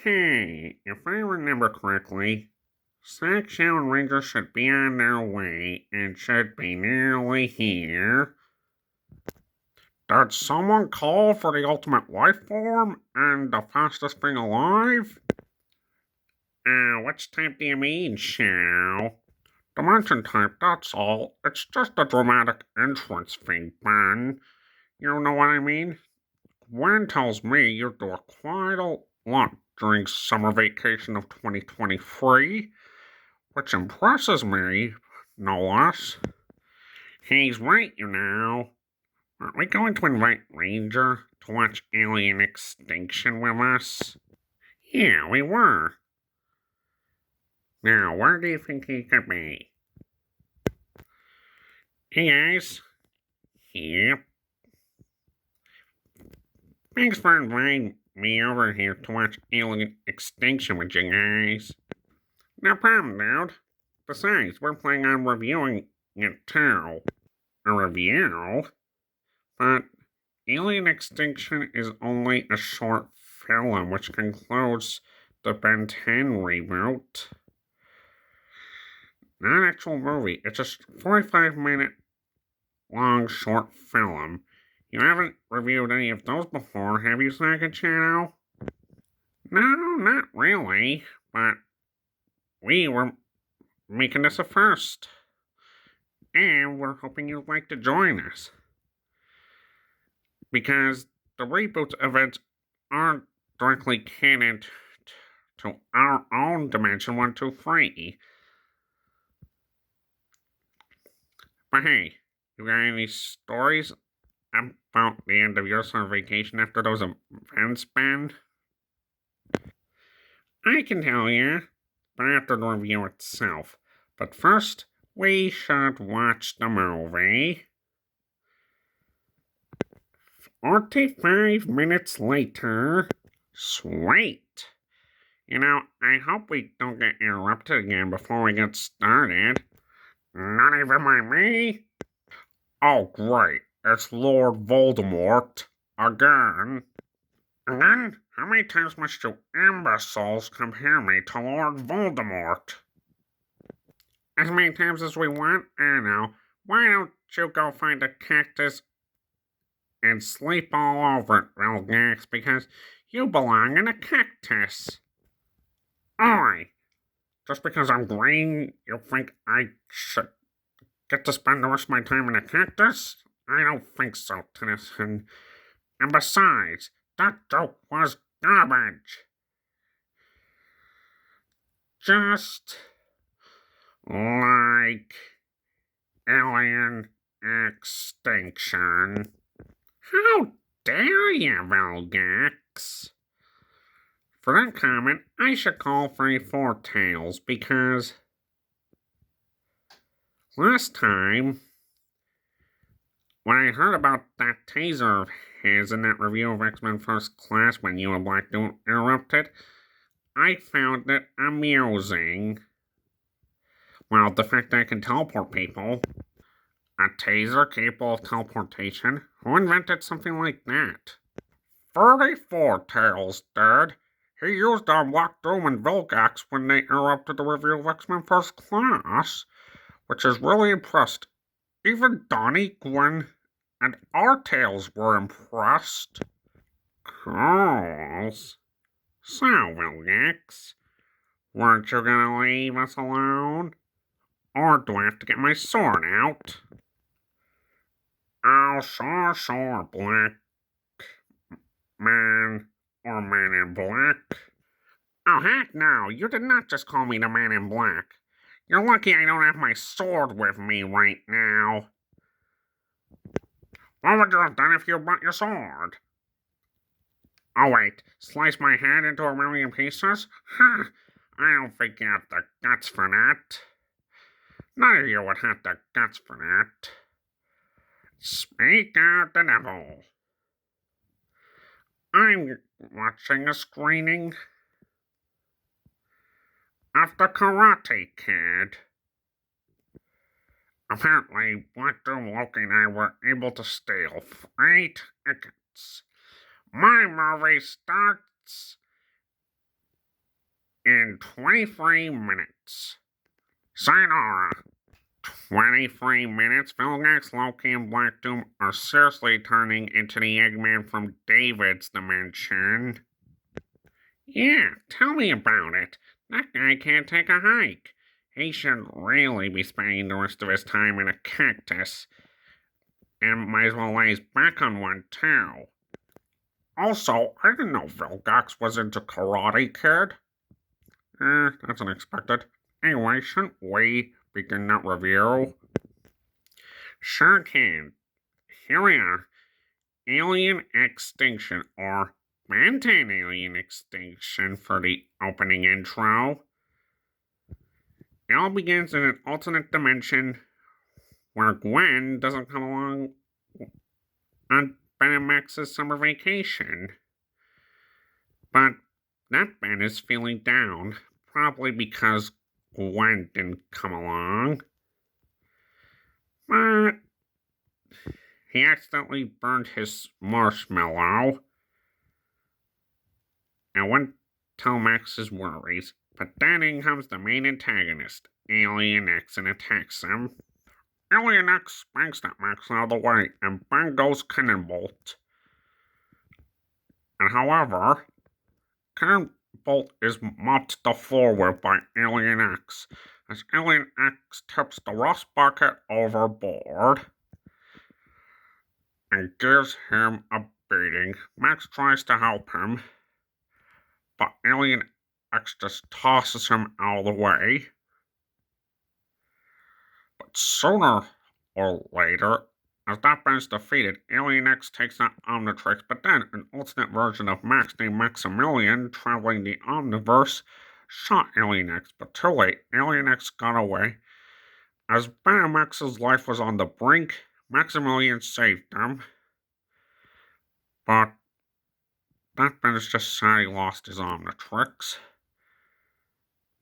Okay, if I remember correctly, Section Rangers should be on their way and should be nearly here. Did someone call for the ultimate life form and the fastest thing alive? Which type do you mean, Shadow? Dimension type, that's all. It's just a dramatic entrance fee, Ben. You know what I mean? Gwen tells me you do quite a lot during summer vacation of 2023, which impresses me, no less. He's right, you know. Aren't we going to invite Ranger to watch Alien Extinction with us? Yeah, we were. Now, where do you think he could be? Hey guys. Yep. Thanks for inviting me over here to watch Alien Extinction with you guys. No problem, dude. Besides, we're planning on reviewing it too. A review? But Alien Extinction is only a short film which concludes the Ben 10 reboot. Not an actual movie, it's a 45-minute long short film. You haven't reviewed any of those before, have you, Second Channel? No, not really, but we were making this a first. And we're hoping you'd like to join us. Because the reboot events aren't directly canon to our own Dimension 123. But hey, you got any stories about the end of your summer vacation after those events, Ben? I can tell you, but after the review itself. But first, we should watch the movie. 45 minutes later. Sweet. You know, I hope we don't get interrupted again before we get started. Not even by me? Oh, great. It's Lord Voldemort. Again. Again? How many times must you imbeciles compare me to Lord Voldemort? As many times as we want? I don't know. Why don't you go find a cactus and sleep all over it, Vilgax, because you belong in a cactus. Oi! Just because I'm green, you think I should get to spend the rest of my time in a cactus? I don't think so, Tennyson. And besides, that joke was garbage. Just like Alien Extinction. How dare you, Vilgax? For that comment, I should call for a Four-Tails, because last time, when I heard about that taser of his in that review of X-Men First Class when you and Black Dude interrupted, I found it amusing. Well, the fact that I can teleport people. A taser capable of teleportation? Who invented something like that? 34 Tails did. He used it on Black Doom and Vilgax when they interrupted the review of X-Men First Class, which is really impressed. Even Donnie, Gwen, and our Tails were impressed. Cool. So, Vilgax, weren't you gonna leave us alone? Or do I have to get my sword out? Oh, sure, Black Man or Man in Black. Oh, heck no, you did not just call me the Man in Black. You're lucky I don't have my sword with me right now. What would you have done if you brought your sword? Oh, wait, slice my head into a million pieces? Huh, I don't think you have the guts for that. None of you would have the guts for that. Speak out the devil. I'm watching a screening of the Karate Kid. Apparently, Black Doom, Loki, and I were able to steal 3 tickets. My movie starts in 23 minutes. Sayonara. 23 minutes. Vilgax, Loki, and Black Doom are seriously turning into the Eggman from David's dimension. Yeah, tell me about it. That guy can't take a hike. He should really be spending the rest of his time in a cactus. And might as well lay his back on one, too. Also, I didn't know Vilgax was into Karate Kid. That's unexpected. Anyway, shouldn't we begin that review? Sure can. Here we are. Alien X-Tinction, or Mantan Alien Extinction for the opening intro. It all begins in an alternate dimension where Gwen doesn't come along on Ben and Max's summer vacation. But that Ben is feeling down, probably because Gwen didn't come along. But he accidentally burned his marshmallow and wouldn't tell Max his worries. But then in comes the main antagonist, Alien X, and attacks him. Alien X bangs that Max out of the way, and Ben goes Cannonbolt. And however, Cannonbolt is mopped to the floor with by Alien X, as Alien X tips the rust bucket overboard and gives him a beating. Max tries to help him, but Alien X just tosses him out of the way. But sooner or later, as that Ben's defeated, Alien X takes out Omnitrix, but then an alternate version of Max named Maximilian, traveling the Omniverse, shot Alien X, but too late. Alien X got away. As Ben and Max's life was on the brink, Maximilian saved them. But that Ben is just sad he lost his Omnitrix.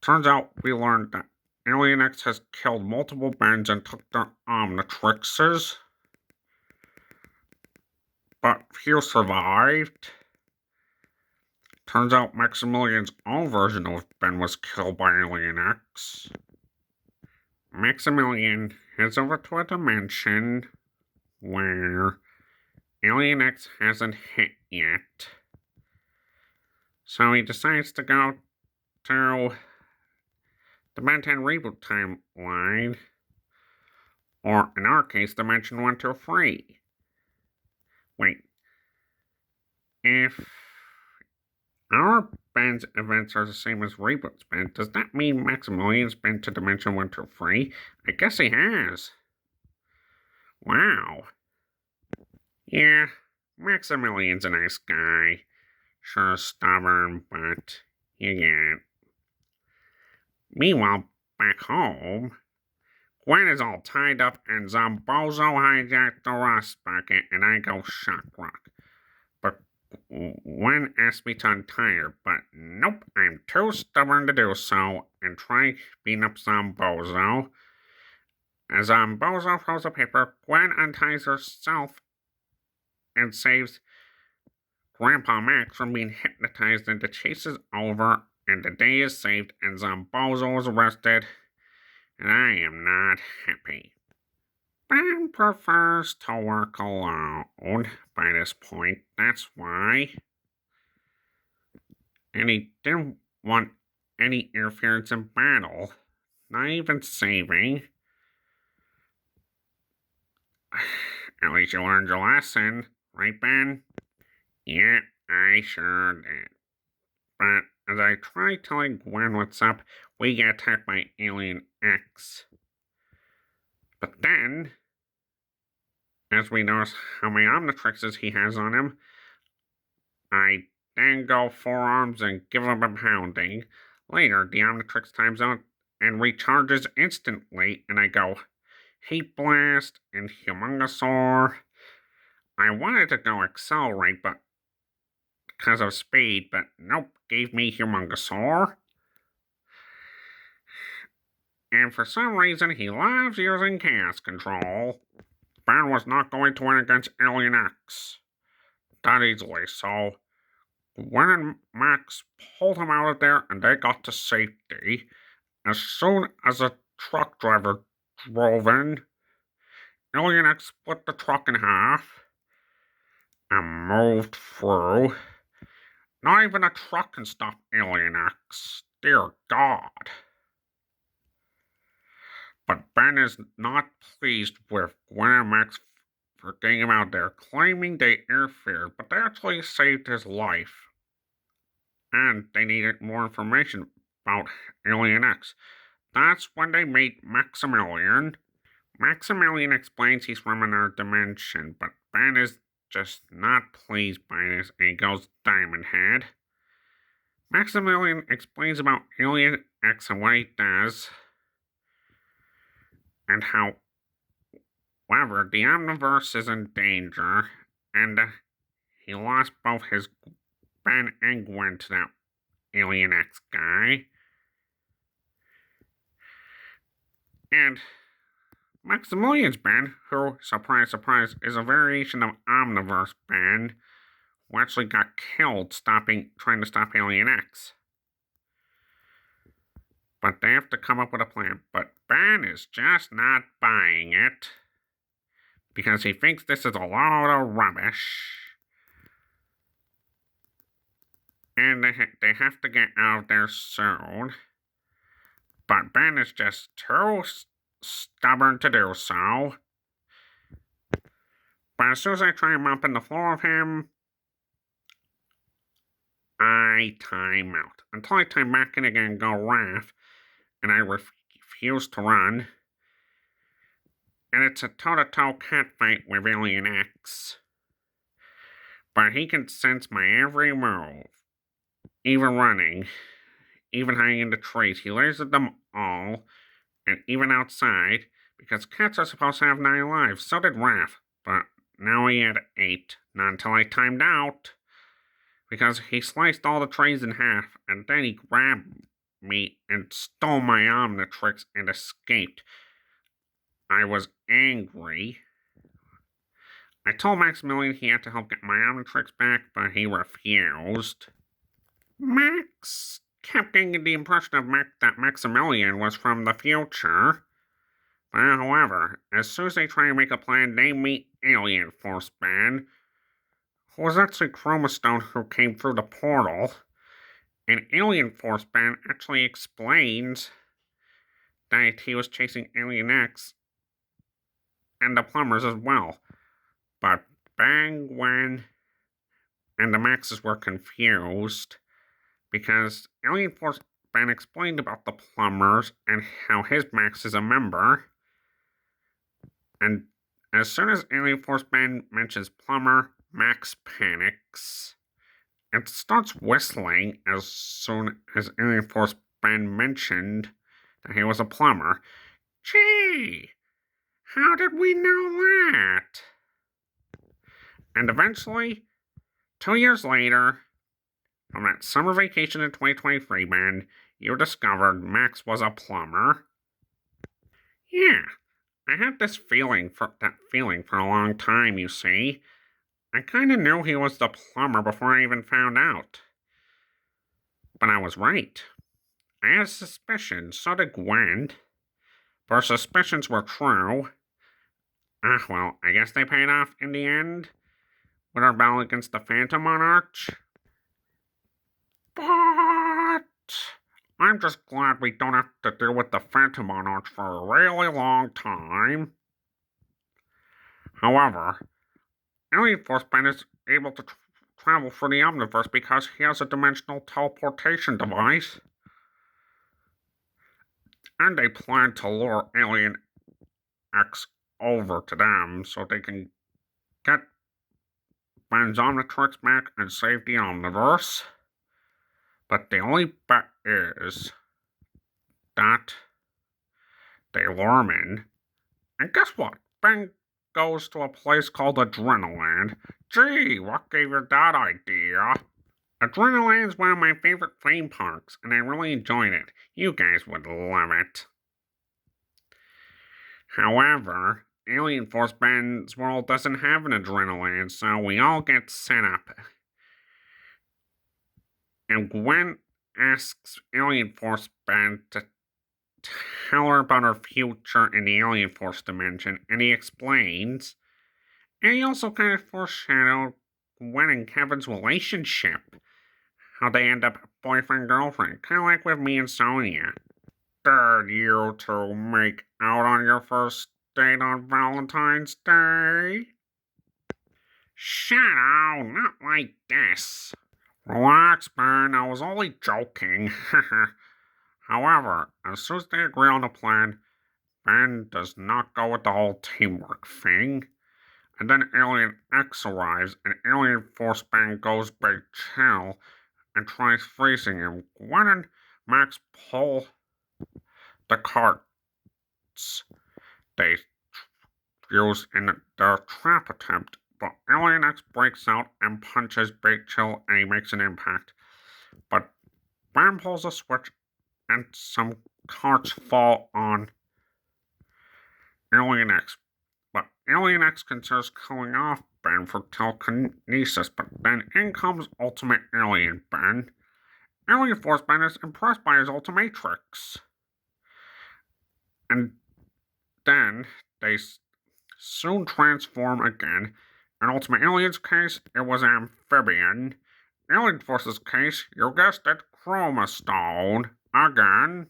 Turns out we learned that Alien X has killed multiple Bens and took their Omnitrixes. But few survived. Turns out Maximilian's own version of Ben was killed by Alien X. Maximilian heads over to a dimension where Alien X hasn't hit yet. So he decides to go to the Ben 10 reboot timeline, or in our case, Dimension 123. Wait, if our Ben's events are the same as Reboot's Ben, does that mean Maximilian's been to Dimension 123? I guess he has. Wow. Yeah, Maximilian's a nice guy. Sure stubborn, but you get it. Meanwhile, back home, Gwen is all tied up and Zombozo hijacked the rust bucket and I go shock rock. But Gwen asked me to untie her, but nope, I'm too stubborn to do so and try beating up Zombozo. As Zombozo throws a paper, Gwen unties herself and saves Grandpa Max from being hypnotized and the chase is over and the day is saved and Zombozo is arrested. And I am not happy. Ben prefers to work alone by this point, that's why. And he didn't want any interference in battle, not even saving. At least you learned your lesson, right, Ben? Yeah, I sure did. But as I try telling Gwen what's up, we get attacked by Alien X. But then, as we notice how many Omnitrixes he has on him, I then go forearms and give him a pounding. Later, the Omnitrix times out and recharges instantly, and I go Heat Blast and Humongosaur. I wanted to go Accelerate, but because of speed, but nope, gave me Humongosaur. And for some reason, he loves using Chaos Control. Ben was not going to win against Alien X that easily, so Gwen and Max pulled him out of there and they got to safety. As soon as a truck driver drove in, Alien X split the truck in half and moved through. Not even a truck can stop Alien X. Dear God. But Ben is not pleased with Gwen and Max for getting him out there, claiming they interfered, but they actually saved his life. And they needed more information about Alien X. That's when they meet Maximilian. Maximilian explains he's from another dimension, but Ben is just not pleased by this and he goes Diamond Head. Maximilian explains about Alien X and what he does, and how, however, the Omniverse is in danger, and he lost both his Ben and Gwen to that Alien X guy. And Maximilian's Ben, who, surprise, surprise, is a variation of Omniverse Ben, who actually got killed trying to stop Alien X. But they have to come up with a plan. But Ben is just not buying it, because he thinks this is a load of rubbish. And they have to get out of there soon. But Ben is just too stubborn to do so. But as soon as I try and mop in the floor of him, I time out. Until I time back in again and go Raph, and I refuse to run. And it's a toe-to-toe catfight with Alien X. But he can sense my every move. Even running. Even hiding in the trees. He lasered them all. And even outside. Because cats are supposed to have 9 lives. So did Raph. But now he had 8. Not until I timed out. Because he sliced all the trees in half. And then he grabbed me and stole my Omnitrix and escaped. I was angry. I told Maximilian he had to help get my Omnitrix back, but he refused. Max kept getting the impression of that Maximilian was from the future. But however, as soon as they try to make a plan, they meet Alien Force Ben, who was actually Chromastone who came through the portal. And Alien Force Ben actually explains that he was chasing Alien X and the plumbers as well. But Ben, Gwen, and the Maxes were confused because Alien Force Ben explained about the plumbers and how his Max is a member. And as soon as Alien Force Ben mentions plumber, Max panics. It starts whistling as soon as Alien Force Ben mentioned that he was a plumber. Gee, how did we know that? And eventually, 2 years later, on that summer vacation in 2023, Ben, you discovered Max was a plumber. Yeah, I had this feeling for a long time, you see. I kinda knew he was the plumber before I even found out. But I was right. I had a suspicion, so did Gwen. But our suspicions were true. Well, I guess they paid off in the end. With our battle against the Phantom Monarch. But I'm just glad we don't have to deal with the Phantom Monarch for a really long time. However, Alien Force Ben is able to travel through the Omniverse because he has a dimensional teleportation device. And they plan to lure Alien X over to them so they can get Ben's Omnitrix back and save the Omniverse. But the only bet is that they lure him in. And guess what? Ben goes to a place called Adrenaland. Gee, what gave you that idea? Adrenaline is one of my favorite theme parks, and I really enjoyed it. You guys would love it. However, Alien Force Band's world doesn't have an adrenaline, so we all get set up. And Gwen asks Alien Force Band to tell her about her future in the Alien Force dimension, and he explains. And he also kind of foreshadowed Gwen and Kevin's relationship. How they end up boyfriend-girlfriend, kind of like with me and Sonia. Did you two make out on your first date on Valentine's Day? Shadow, not like this. Relax, Ben, I was only joking. However, as soon as they agree on a plan, Ben does not go with the whole teamwork thing. And then Alien X arrives, and Alien Force Band goes big chill and tries freezing him. Gwen and Max pull the carts they use in their trap attempt, but Alien X breaks out and punches Big Chill and he makes an impact. But Ben pulls a switch and some carts fall on Alien X. But Alien X considers killing off Ben for telekinesis, but then in comes Ultimate Alien Ben. Alien Force Ben is impressed by his Ultimatrix. And then they soon transform again. In Ultimate Alien's case, it was amphibian. Alien Force's case, you guessed it, Chroma Stone. Again.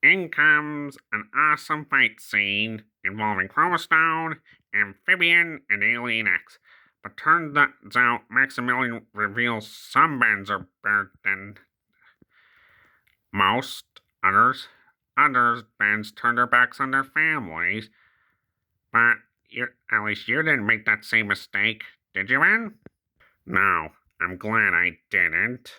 In comes an awesome fight scene involving Chroma Stone, Amphibian, and Alien X. But turns out Maximilian reveals some bands are better than most others. Others bands turn their backs on their families. But at least you didn't make that same mistake, did you, Ben? No, I'm glad I didn't.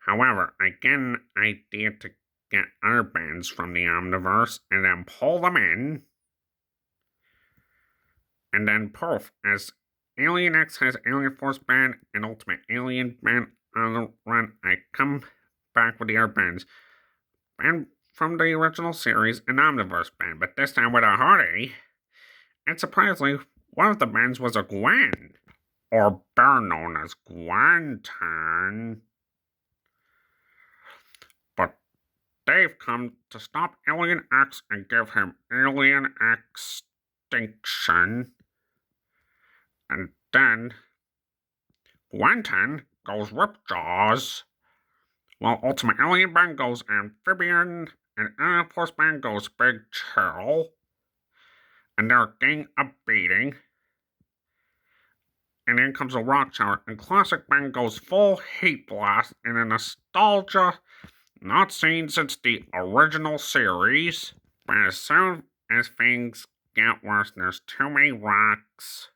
However, I get an idea to get other bands from the Omniverse and then pull them in. And then poof, as Alien X has Alien Force Band and Ultimate Alien Band on the run, I come back with the other bands. And from the original series, an Omniverse band, but this time with a hoodie. And surprisingly, one of the bands was a Gwen, or better known as Gwenton. But they've come to stop Alien X and give him Alien X-Tinction. And then Gwenton goes Ripjaws, while Ultimate Alien Band goes Amphibian, and Alien Force Band goes Big Chill. And they're getting a beating. And in comes a rock shower, and Classic Band goes full Heat Blast in a nostalgia not seen since the original series. But as soon as things get worse, there's too many rocks.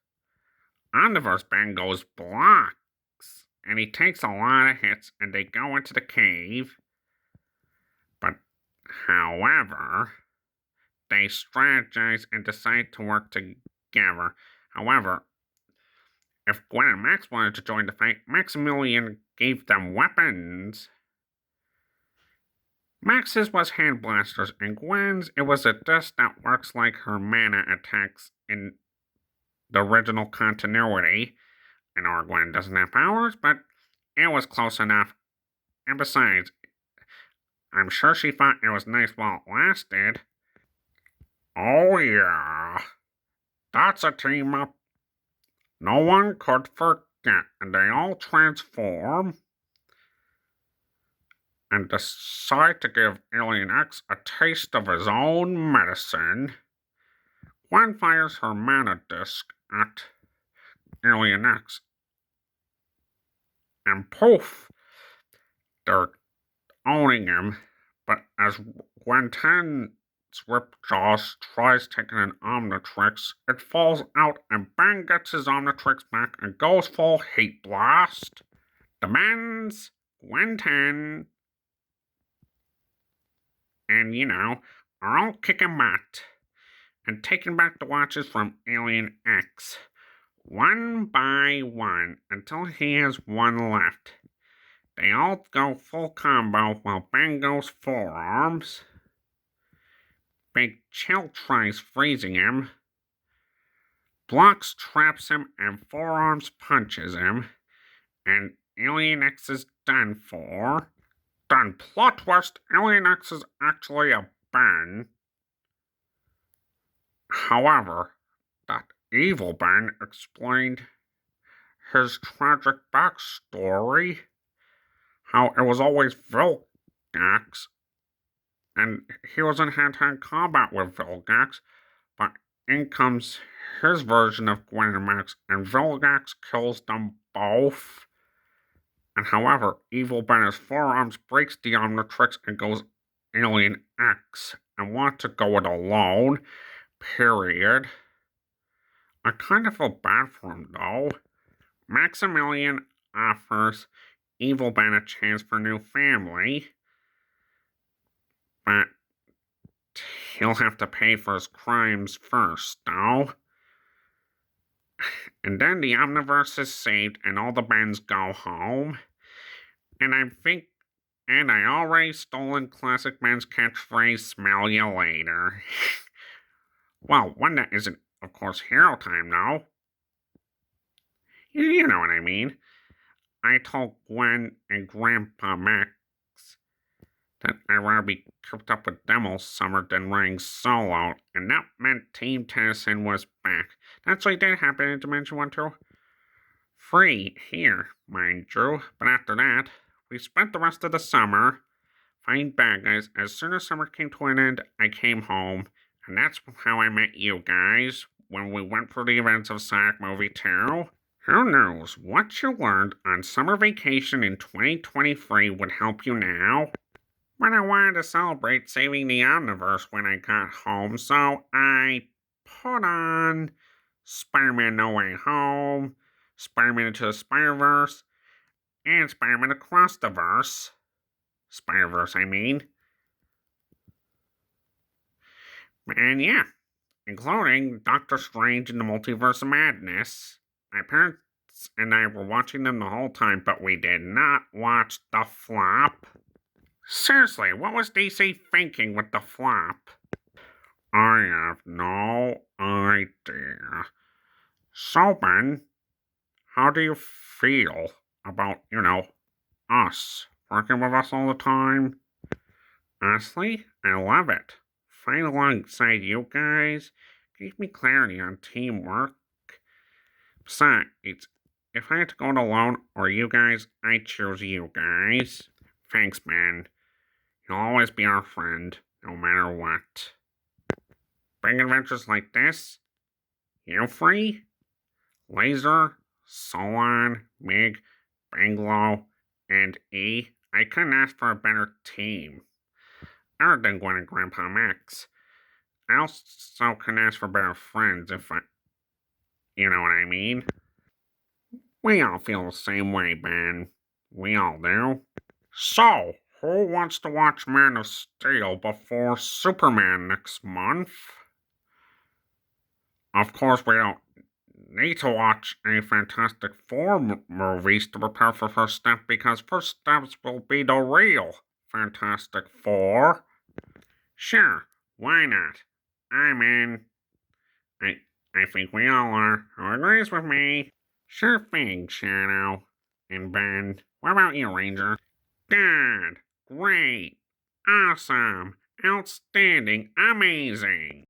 Omniverse Band goes blocks, and he takes a lot of hits, and they go into the cave. But, however, they strategize and decide to work together. However, if Gwen and Max wanted to join the fight, Maximilian gave them weapons. Max's was hand blasters, and Gwen's, it was a disc that works like her mana attacks in the original continuity. I know Gwen doesn't have powers, but it was close enough. And besides, I'm sure she thought it was nice while it lasted. Oh yeah, that's a team up no one could forget, and they all transform and decide to give Alien X a taste of his own medicine. Gwen fires her mana disc at Alien X, and poof, they're owning him. But as Gwenton's Ripjaws tries taking an Omnitrix, it falls out and Ben gets his Omnitrix back and goes full Heat Blast. The men's Gwenton and, are all kicking butt and taking back the watches from Alien X. one by one until he has one left. They all go full combo while Ben goes forearms. Big Chill tries freezing him. Blocks traps him and forearms punches him. And Alien X is done for. Then plot twist, Alien X is actually a Ben. However, that evil Ben explained his tragic backstory, how it was always Vilgax, and he was in hand-to-hand combat with Vilgax, but in comes his version of Max, and Vilgax kills them both. And however, Evil Ben's forearms breaks the Omnitrix and goes Alien X, and wants to go it alone, period. I kind of feel bad for him, though. Maximilian offers Evil Ben a chance for a new family, but he'll have to pay for his crimes first, though. And then the Omniverse is saved and all the Bens go home. And I already stolen Classic Ben's catchphrase, smell you later. Well, one that isn't, of course, hero time, though. You know what I mean. I told Gwen and Grandpa Max that I'd rather be cooped up with them all summer than running solo, and that meant Team Tennyson was back. That actually did happen in Dimension 1 too. Free here, mind you, but after that, we spent the rest of the summer fighting bad guys. As soon as summer came to an end, I came home, and that's how I met you guys when we went through the events of Sonic Movie 2. Who knows, what you learned on summer vacation in 2023 would help you now. But I wanted to celebrate saving the Omniverse when I got home, so I put on Spider-Man No Way Home, Spider-Man Into the Spider-Verse, and Spider-Man Across the Verse. Spider-Verse, I mean. And yeah, including Doctor Strange and the Multiverse of Madness. My parents and I were watching them the whole time, but we did not watch the flop. Seriously, what was DC thinking with the flop? I have no idea. So, Ben, how do you feel about, us working with us all the time? Honestly, I love it. Fighting alongside you guys gave me clarity on teamwork. Besides, if I had to go it alone or you guys, I choose you guys. Thanks, man. You'll always be our friend, no matter what. Big adventures like this, you free? Laser, Solon, Mig, Banglo, and E. I couldn't ask for a better team. Other than Gwen and Grandpa Max. I also couldn't ask for better friends if I... You know what I mean? We all feel the same way, Ben. We all do. So, who wants to watch Man of Steel before Superman next month? Of course, we don't need to watch any Fantastic Four movies to prepare for First Step, because First Steps will be the real Fantastic Four. Sure, why not? I'm in. I think we all are. Who agrees with me? Sure thing, Shadow. And Ben, what about you, Ranger? Good, great, awesome, outstanding, amazing.